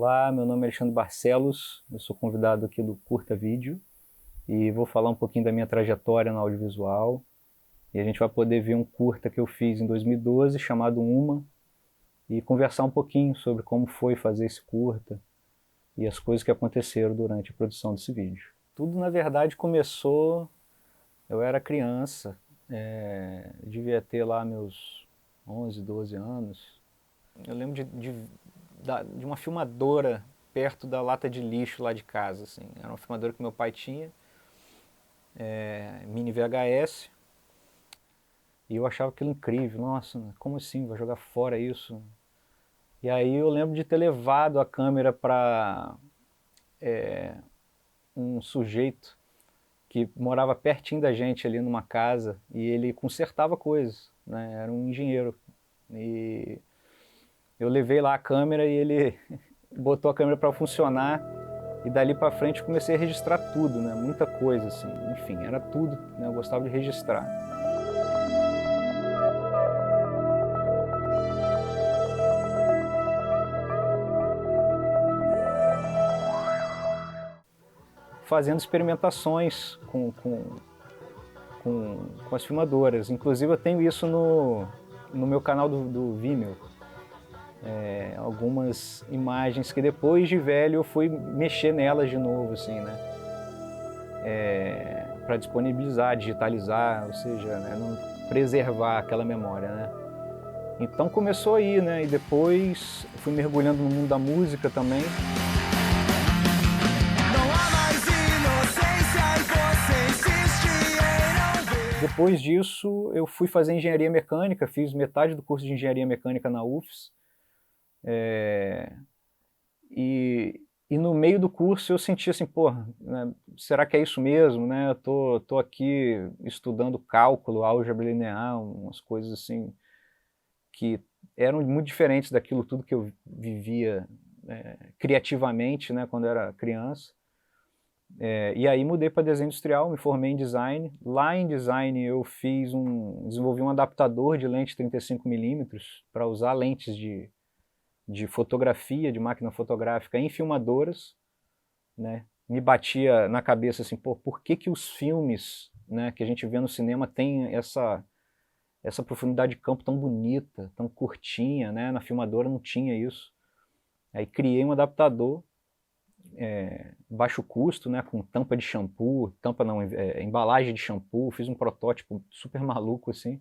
Olá, meu nome é Alexandre Barcelos, eu sou convidado aqui do Curta Vídeo e vou falar um pouquinho da minha trajetória no audiovisual. E a gente vai poder ver um curta que eu fiz em 2012 chamado Uma e conversar um pouquinho sobre como foi fazer esse curta e as coisas que aconteceram durante a produção desse vídeo. Tudo na verdade começou, eu era criança, devia ter lá meus 11, 12 anos. Eu lembro de uma filmadora perto da lata de lixo lá de casa, assim. Era uma filmadora que meu pai tinha, mini VHS, e eu achava aquilo incrível. Nossa, como assim, vai jogar fora isso? E aí eu lembro de ter levado a câmera para um sujeito que morava pertinho da gente ali numa casa, e ele consertava coisas, né? Era um engenheiro. E eu levei lá a câmera e ele botou a câmera para funcionar, e dali para frente comecei a registrar tudo, né? Muita coisa, assim, enfim, era tudo, né? Eu gostava de registrar. Fazendo experimentações com as filmadoras. Inclusive eu tenho isso no meu canal do Vimeo. Algumas imagens que depois de velho eu fui mexer nelas de novo, assim, né? Para disponibilizar, digitalizar, ou seja, né, preservar aquela memória, né? Então começou aí, né? E depois fui mergulhando no mundo da música também. Depois disso eu fui fazer engenharia mecânica, fiz metade do curso de engenharia mecânica na UFS. E no meio do curso eu senti assim, porra, né, será que é isso mesmo, né? Eu tô aqui estudando cálculo, álgebra linear, umas coisas assim que eram muito diferentes daquilo tudo que eu vivia criativamente, né, quando eu era criança. E aí mudei para desenho industrial, me formei em design. Lá em design eu desenvolvi um adaptador de lente 35mm para usar lentes de fotografia, de máquina fotográfica em filmadoras, né? Me batia na cabeça assim, pô, por que que os filmes, né, que a gente vê no cinema têm essa profundidade de campo tão bonita, tão curtinha, né? Na filmadora não tinha isso. Aí criei um adaptador baixo custo, né, com tampa de shampoo, embalagem de shampoo, fiz um protótipo super maluco assim,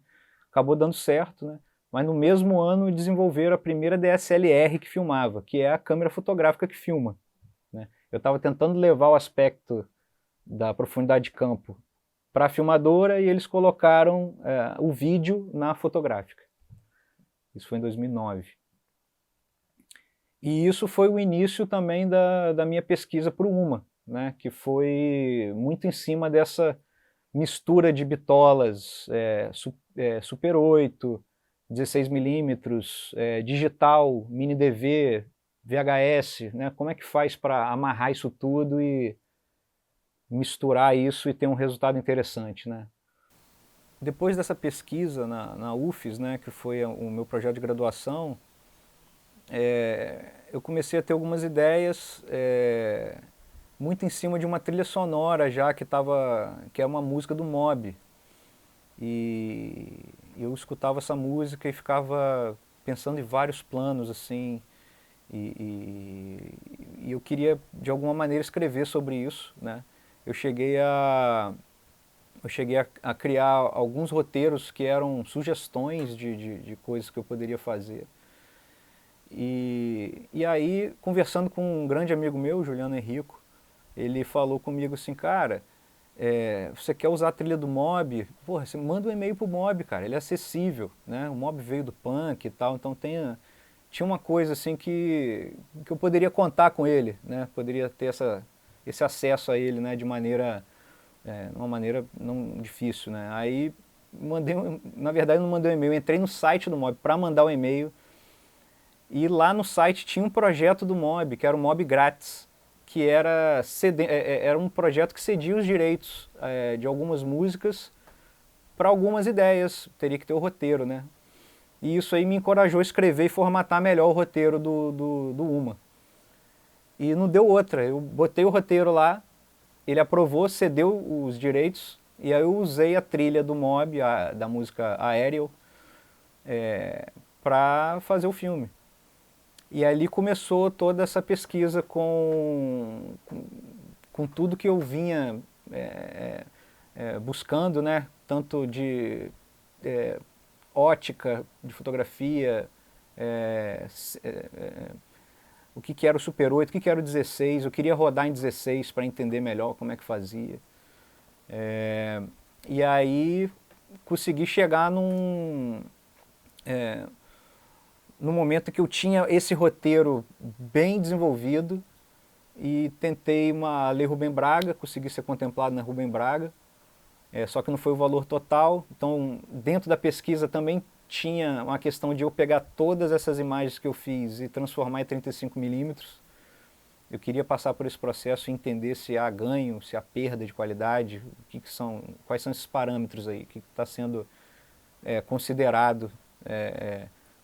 acabou dando certo, né? Mas no mesmo ano desenvolveram a primeira DSLR que filmava, que é a câmera fotográfica que filma, né? Eu estava tentando levar o aspecto da profundidade de campo para a filmadora e eles colocaram o vídeo na fotográfica. Isso foi em 2009. E isso foi o início também da minha pesquisa para o Uma, né, que foi muito em cima dessa mistura de bitolas, Super 8, 16mm, digital, mini DV, VHS, né, como é que faz para amarrar isso tudo e misturar isso e ter um resultado interessante, né? Depois dessa pesquisa na UFES, né, que foi o meu projeto de graduação, eu comecei a ter algumas ideias muito em cima de uma trilha sonora já que é uma música do Mob. E eu escutava essa música e ficava pensando em vários planos assim, e eu queria de alguma maneira escrever sobre isso, né? Eu cheguei a criar alguns roteiros que eram sugestões de coisas que eu poderia fazer. E aí, conversando com um grande amigo meu, Juliano Henrico, ele falou comigo assim, cara, você quer usar a trilha do Mob? Porra, você manda um e-mail pro Mob, cara, ele é acessível, né? O Mob veio do punk e tal, então tinha uma coisa assim que eu poderia contar com ele, né? Poderia ter esse acesso a ele, né? De uma maneira não difícil, né? Aí, na verdade não mandei um e-mail, entrei no site do Mob para mandar um e-mail. E lá no site tinha um projeto do Mob, que era o Mob Grátis, que era um projeto que cedia os direitos de algumas músicas para algumas ideias, teria que ter o roteiro, né? E isso aí me encorajou a escrever e formatar melhor o roteiro do Uma. E não deu outra, eu botei o roteiro lá, ele aprovou, cedeu os direitos, e aí eu usei a trilha do Mob, da música Aerial, para fazer o filme. E ali começou toda essa pesquisa com tudo que eu vinha buscando, né? Tanto de ótica, de fotografia, é, o que era o Super 8, o que era o 16, eu queria rodar em 16 para entender melhor como é que fazia. E aí consegui chegar num momento que eu tinha esse roteiro bem desenvolvido e tentei uma Lei Rubem Braga, consegui ser contemplado na Rubem Braga, só que não foi o valor total. Então, dentro da pesquisa também tinha uma questão de eu pegar todas essas imagens que eu fiz e transformar em 35mm. Eu queria passar por esse processo e entender se há ganho, se há perda de qualidade, quais são esses parâmetros aí, o que está sendo considerado,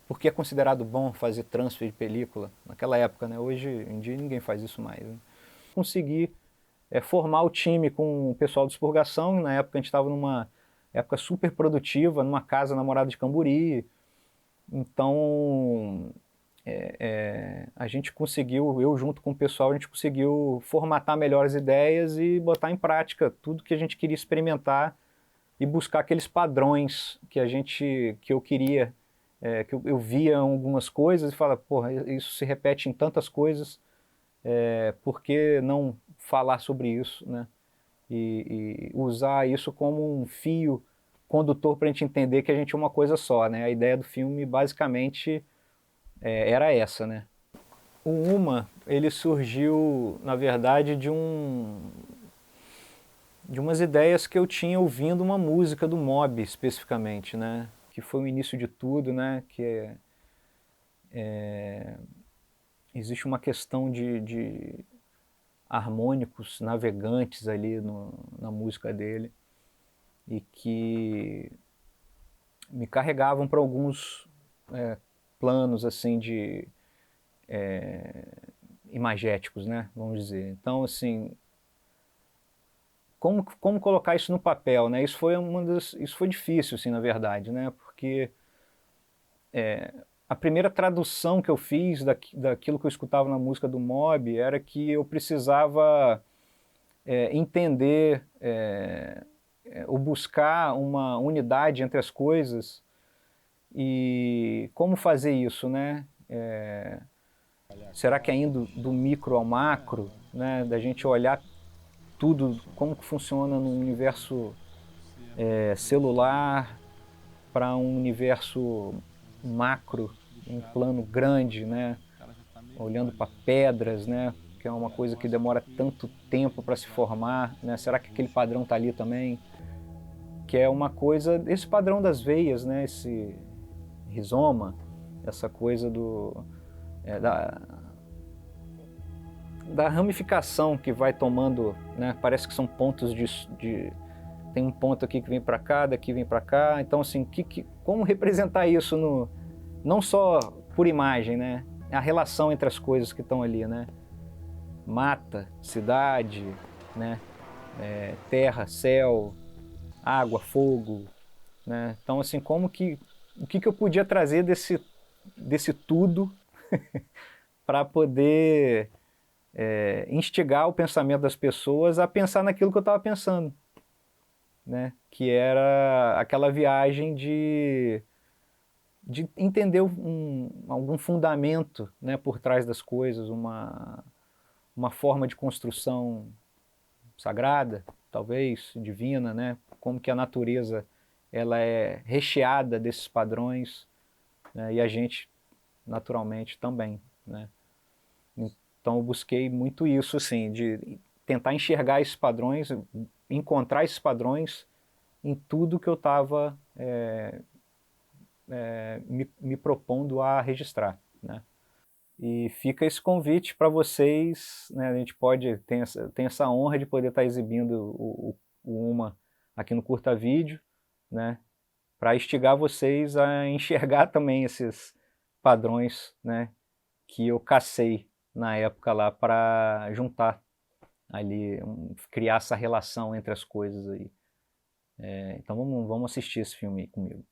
por que é considerado bom fazer transfer de película naquela época, né? Hoje em dia ninguém faz isso mais, né? Consegui formar o time com o pessoal de expurgação. Na época a gente estava numa época super produtiva, numa casa na Morada de Camburi. Então a gente conseguiu, eu junto com o pessoal, a gente conseguiu formatar melhor as ideias e botar em prática tudo que a gente queria experimentar e buscar aqueles padrões que eu queria, que eu via algumas coisas e falava, porra, isso se repete em tantas coisas, por que não falar sobre isso, né? E usar isso como um fio condutor para a gente entender que a gente é uma coisa só, né? A ideia do filme basicamente era essa, né? O Uma, ele surgiu, na verdade, de umas ideias que eu tinha ouvindo uma música do Mob, especificamente, né? Que foi o início de tudo, né? Existe uma questão de harmônicos navegantes ali na música dele e que me carregavam para alguns planos assim de imagéticos, né? Vamos dizer. Então, assim, como colocar isso no papel, né? Isso foi difícil, assim, na verdade, né? Porque a primeira tradução que eu fiz daquilo que eu escutava na música do Mob era que eu precisava entender ou buscar uma unidade entre as coisas e como fazer isso, né? Será que é indo do micro ao macro, né? Da gente olhar tudo, como que funciona no universo celular para um universo macro, um plano grande, né? Olhando para pedras, né? Que é uma coisa que demora tanto tempo para se formar, né? Será que aquele padrão está ali também? Que é uma coisa, esse padrão das veias, né? Esse rizoma, essa coisa da ramificação que vai tomando, né? Parece que são pontos tem um ponto aqui que vem para cá, daqui vem para cá. Então, assim, como representar isso não só por imagem, né? A relação entre as coisas que estão ali, né? Mata, cidade, né? Terra, céu, água, fogo, né? Então, assim, o que eu podia trazer desse tudo para poder instigar o pensamento das pessoas a pensar naquilo que eu estava pensando, né? Que era aquela viagem de entender algum fundamento, né, por trás das coisas, uma forma de construção sagrada, talvez, divina, né? Como que a natureza ela é recheada desses padrões, né? E a gente, naturalmente, também, né? Então eu busquei muito isso, assim, de tentar enxergar esses padrões, encontrar esses padrões em tudo que eu estava me propondo a registrar, né? E fica esse convite para vocês, né? A gente tem essa honra de poder estar exibindo o Uma aqui no Curta Vídeo, né? Para instigar vocês a enxergar também esses padrões, né? Que eu cacei na época lá para juntar ali, criar essa relação entre as coisas aí. Então vamos assistir esse filme aí comigo.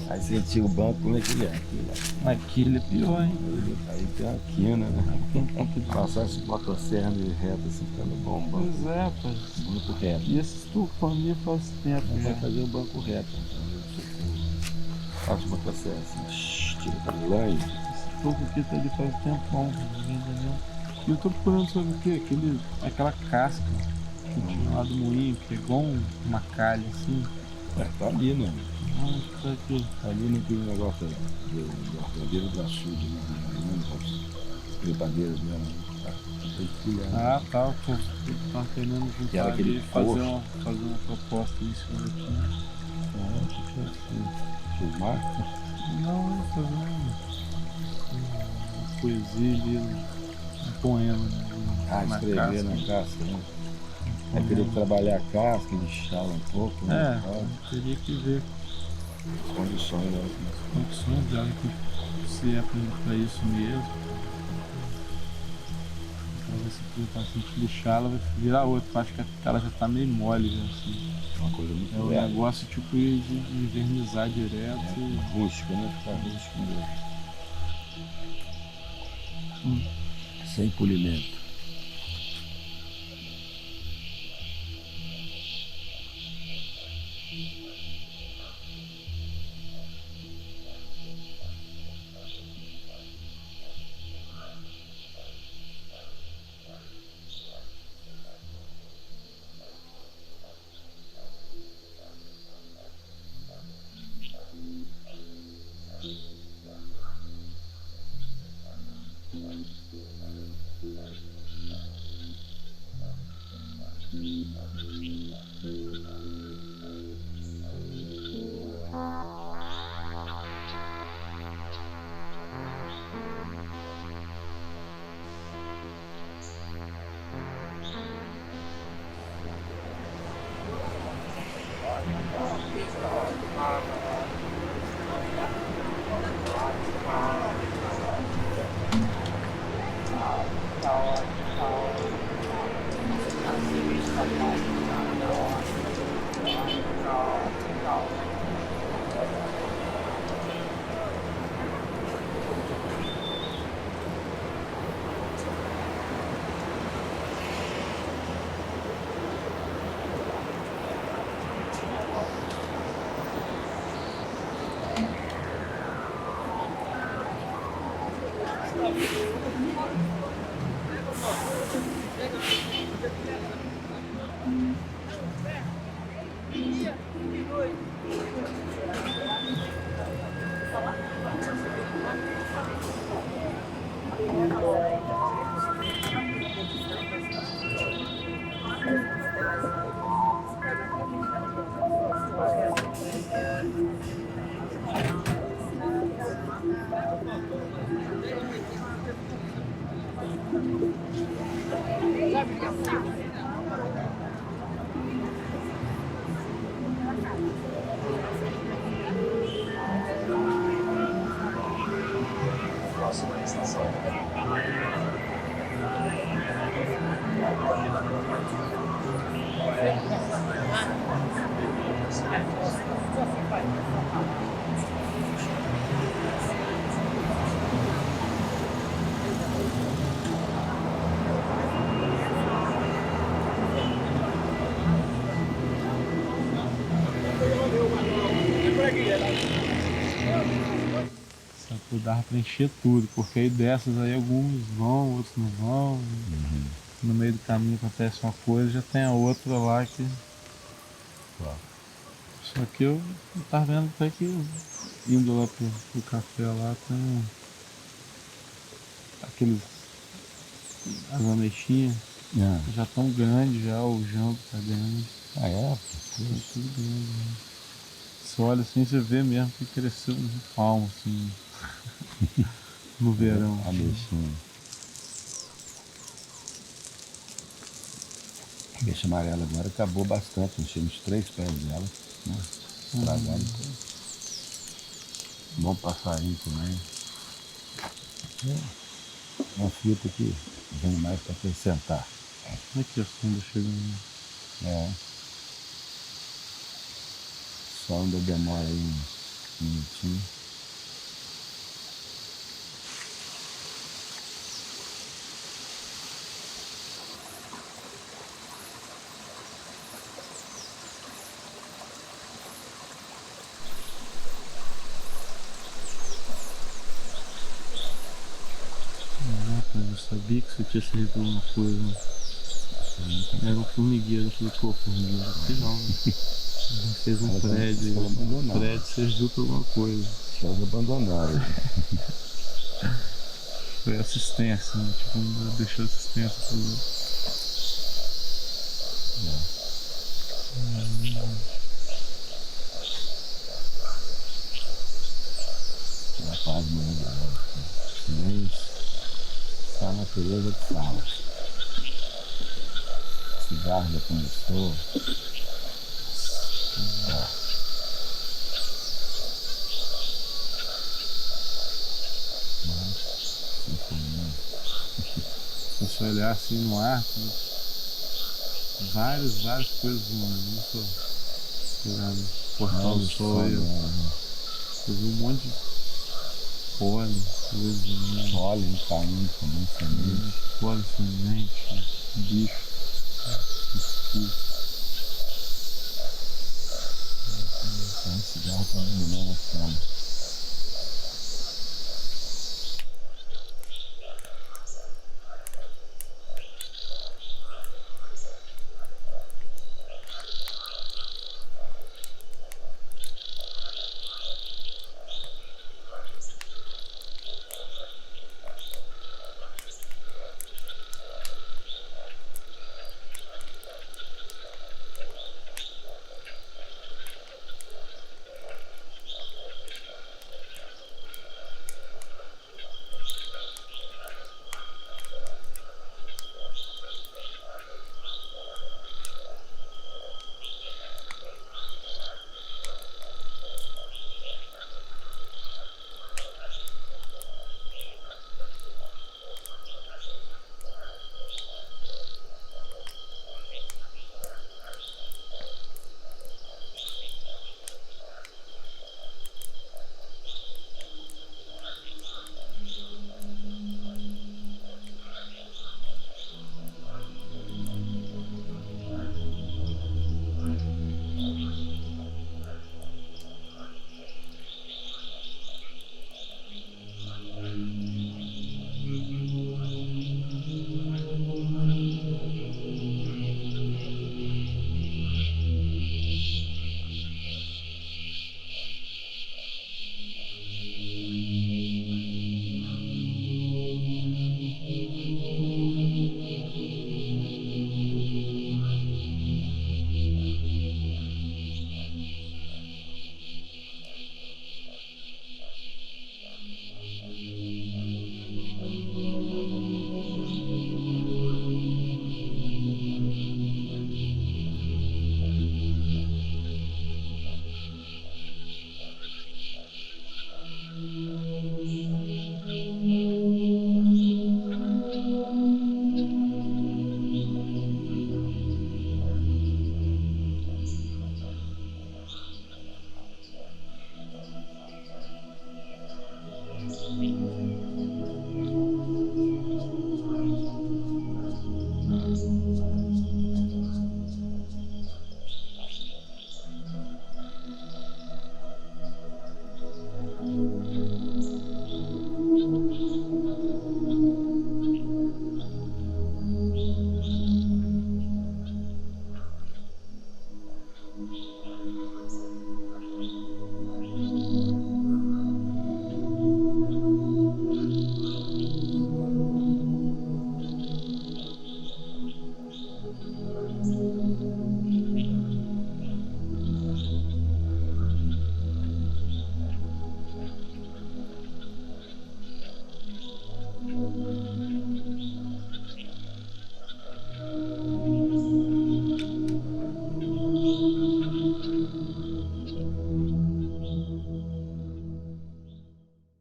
Aí você tinha o banco, como é que ele é? Aquele é pior, hein? Aí tem uma quina, né? Passar esse motosserra meio reto assim, ficando bom. Banco. Pois é, rapaz. Banco reto. E esses tufão faz tempo Vai já. fazer o banco reto. Faz o motosserra assim, tira pra longe. Esse tubo aqui tá ali faz tempão, entendeu? E eu tô procurando sobre o quê? Aquela casca que tinha lá do moinho, que é igual uma calha assim. Tá ali, né? Ah, tá aqui. Tá ali naquele negócio do arvoredo do açude, né? As trepadeiras dela, né? Tá trilhando. Ah, tá. Eu tava querendo Que era juntar aquele ali e fazer poço. uma proposta em cima daqui. Ah, que tinha assim. Filmar? Não, fazer uma poesia ali, um poema, né? Ah, Na escrever casca. na casca, né? Um É teria que poema. trabalhar a casca, lixá-la um pouco, né? É, Tal. teria que ver As condições dela. as condições dela, se é pra isso mesmo. Pra ver se tá assim, que lixar, ela vai virar outra. Eu acho que ela já tá meio mole, já, assim. É uma coisa muito É um leve. negócio tipo de invernizar direto. Rústico, né? Ficar rústico mesmo. Hum. Sem polimento. Só dava pra encher tudo, porque aí dessas aí alguns vão, outros não vão. No meio do caminho acontece uma coisa, já tem a outra lá que. Claro. Só que eu tava vendo até que indo lá pro café lá tem aqueles. As ameixinhas já tão grandes já, o jambo tá grande. Ah, é? Tá tudo grande, né? Você olha assim, você vê mesmo que cresceu um palmo assim no verão. A ameixinha. A ameixa amarela agora acabou bastante, enchemos 3 pés dela, né? Estragado tudo. Bom passarinho também. Uma fita que vem mais para acrescentar. Aqui a sonda chegando. É. Só ainda demora aí um minutinho. mas eu sabia que você tinha servido por alguma coisa. Era um formigueiro, eu falei, pô, formigueiro, aqui não, né? Fez um prédio, o prédio serviu pra alguma coisa. Elas abandonaram. Foi assistência, né? Tipo, deixou assistência pro outro. Uma paz maravilhosa. Silêncio. Só a natureza que fala. O cigarro já começou. Se você olhar assim no ar, tem várias coisas voando, não só olhar no portal do sol, você vê um monte de pólen, coisas, pólen caindo também, semente. pólen, semente, bicho, O cigarro está iluminando a cama.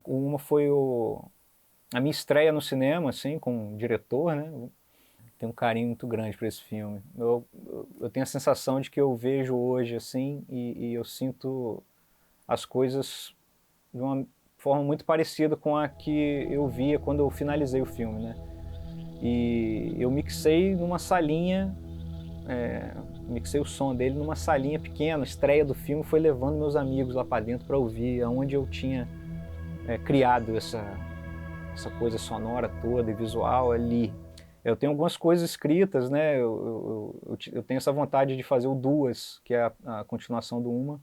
Uma foi a minha estreia no cinema, assim, com o diretor, né? Tenho um carinho muito grande por esse filme. Eu tenho a sensação de que eu vejo hoje, assim, e eu sinto as coisas de uma forma muito parecida com a que eu via quando eu finalizei o filme, né? E eu mixei numa salinha, mixei o som dele numa salinha pequena. A estreia do filme foi levando meus amigos lá para dentro para ouvir, aonde eu tinha criado essa coisa sonora toda e visual ali. Eu tenho algumas coisas escritas, né? Eu tenho essa vontade de fazer o Duas, que é a continuação do Uma.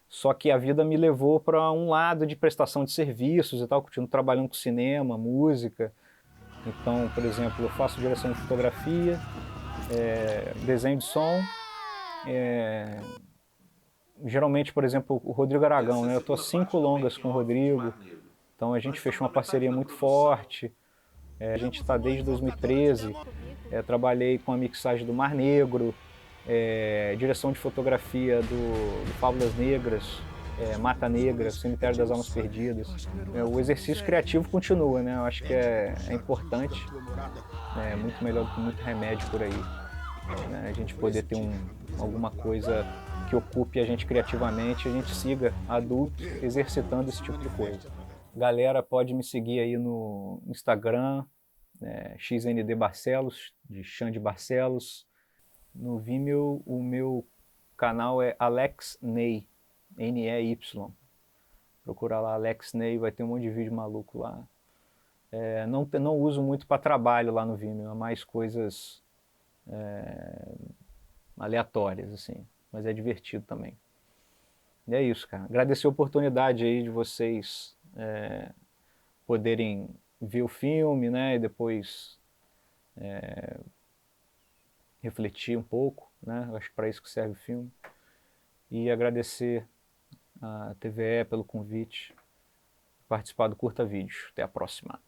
Só que a vida me levou para um lado de prestação de serviços e tal, continuo trabalhando com cinema, música. Então, por exemplo, eu faço direção de fotografia, desenho de som. Geralmente, por exemplo, o Rodrigo Aragão, né? Eu estou 5 longas com o Rodrigo, então a gente fechou uma parceria muito forte. A gente está desde 2013, trabalhei com a mixagem do Mar Negro, direção de fotografia do Fábulas Negras, Mata Negra, Cemitério das Almas Perdidas. O exercício criativo continua, né? Eu acho que é importante, é muito melhor do que muito remédio por aí, né? A gente poder ter alguma coisa que ocupe a gente criativamente, a gente siga adulto exercitando esse tipo de coisa. Galera, pode me seguir aí no Instagram, XND Barcelos, de Xande Barcelos. No Vimeo, o meu canal é Alex Ney, N-E-Y. Procurar lá Alex Ney, vai ter um monte de vídeo maluco lá. Não uso muito para trabalho lá no Vimeo, é mais coisas aleatórias, assim. Mas é divertido também. E é isso, cara. Agradecer a oportunidade aí de vocês poderem ver o filme, né, e depois refletir um pouco, né, eu acho que para isso que serve o filme. E agradecer a TVE pelo convite, participar do Curta Vídeo. Até a próxima.